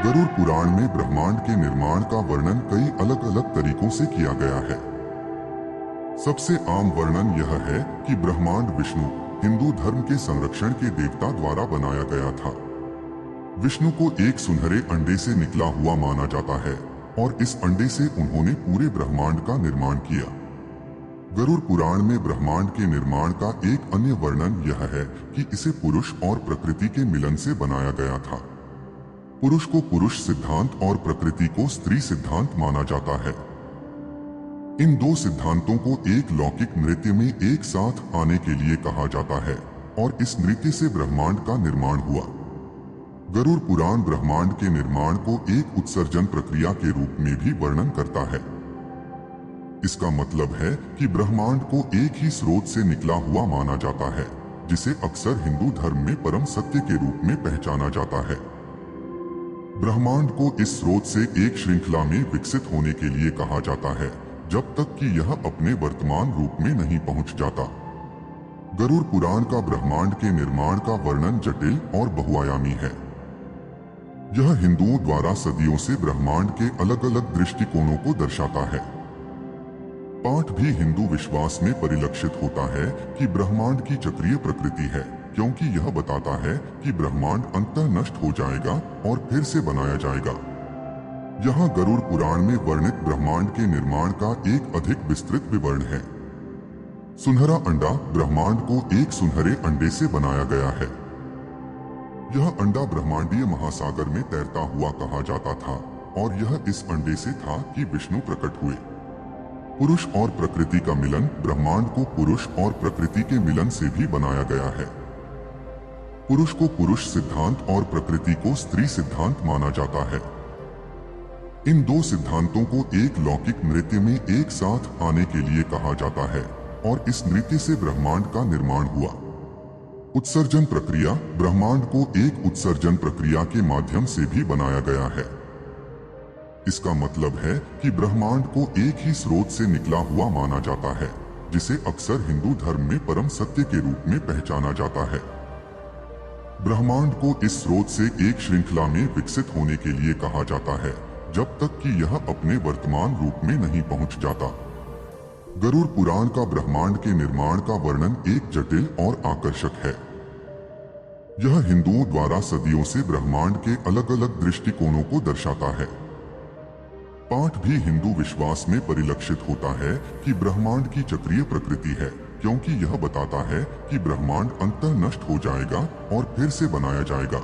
गरुड़ पुराण में ब्रह्मांड के निर्माण का वर्णन कई अलग अलग तरीकों से किया गया है। सबसे आम वर्णन यह है कि ब्रह्मांड विष्णु, हिंदू धर्म के संरक्षण के देवता द्वारा बनाया गया था। विष्णु को एक सुनहरे अंडे से निकला हुआ माना जाता है और इस अंडे से उन्होंने पूरे ब्रह्मांड का निर्माण किया। गरुड़ पुराण में ब्रह्मांड के निर्माण का एक अन्य वर्णन यह है कि इसे पुरुष और प्रकृति के मिलन से बनाया गया था। पुरुष को पुरुष सिद्धांत और प्रकृति को स्त्री सिद्धांत माना जाता है। इन दो सिद्धांतों को एक लौकिक नृत्य में एक साथ आने के लिए कहा जाता है और इस नृत्य से ब्रह्मांड का निर्माण हुआ। गरुड़ पुराण ब्रह्मांड के निर्माण को एक उत्सर्जन प्रक्रिया के रूप में भी वर्णन करता है। इसका मतलब है कि ब्रह्मांड को एक ही स्रोत से निकला हुआ माना जाता है, जिसे अक्सर हिंदू धर्म में परम सत्य के रूप में पहचाना जाता है। ब्रह्मांड को इस स्रोत से एक श्रृंखला में विकसित होने के लिए कहा जाता है, जब तक कि यह अपने वर्तमान रूप में नहीं पहुंच जाता। गरुड़ पुराण का ब्रह्मांड के निर्माण का वर्णन जटिल और बहुआयामी है। यह हिंदुओं द्वारा सदियों से ब्रह्मांड के अलग अलग दृष्टिकोणों को दर्शाता है। पाठ भी हिंदू विश्वास में परिलक्षित होता है कि ब्रह्मांड की चक्रीय प्रकृति है, क्योंकि यह बताता है कि ब्रह्मांड अंततः नष्ट हो जाएगा और फिर से बनाया जाएगा। यहाँ गरुड़ पुराण में वर्णित ब्रह्मांड के निर्माण का एक अधिक विस्तृत विवरण है। सुनहरा अंडा ब्रह्मांड को एक सुनहरे अंडे से बनाया गया है। यह अंडा ब्रह्मांडीय महासागर में तैरता हुआ कहा जाता था और यह इस अंडे से था कि विष्णु प्रकट हुए। पुरुष और प्रकृति का मिलन ब्रह्मांड को पुरुष और प्रकृति के मिलन से भी बनाया गया है। पुरुष को पुरुष सिद्धांत और प्रकृति को स्त्री सिद्धांत माना जाता है। इन दो सिद्धांतों को एक लौकिक नृत्य में एक साथ आने के लिए कहा जाता है और इस नृत्य से ब्रह्मांड का निर्माण हुआ। उत्सर्जन प्रक्रिया ब्रह्मांड को एक उत्सर्जन प्रक्रिया के माध्यम से भी बनाया गया है। इसका मतलब है कि ब्रह्मांड को एक ही स्रोत से निकला हुआ माना जाता है, जिसे अक्सर हिंदू धर्म में परम सत्य के रूप में पहचाना जाता है। ब्रह्मांड को इस स्रोत से एक श्रृंखला में विकसित होने के लिए कहा जाता है, जब तक कि यह अपने वर्तमान रूप में नहीं पहुंच जाता। गरुड़ पुराण का ब्रह्मांड के निर्माण का वर्णन एक जटिल और आकर्षक है। यह हिंदुओं द्वारा सदियों से ब्रह्मांड के अलग अलग दृष्टिकोणों को दर्शाता है। पाठ भी हिंदू विश्वास में परिलक्षित होता है कि ब्रह्मांड की चक्रीय प्रकृति है, क्योंकि यह बताता है कि ब्रह्मांड अंततः नष्ट हो जाएगा और फिर से बनाया जाएगा।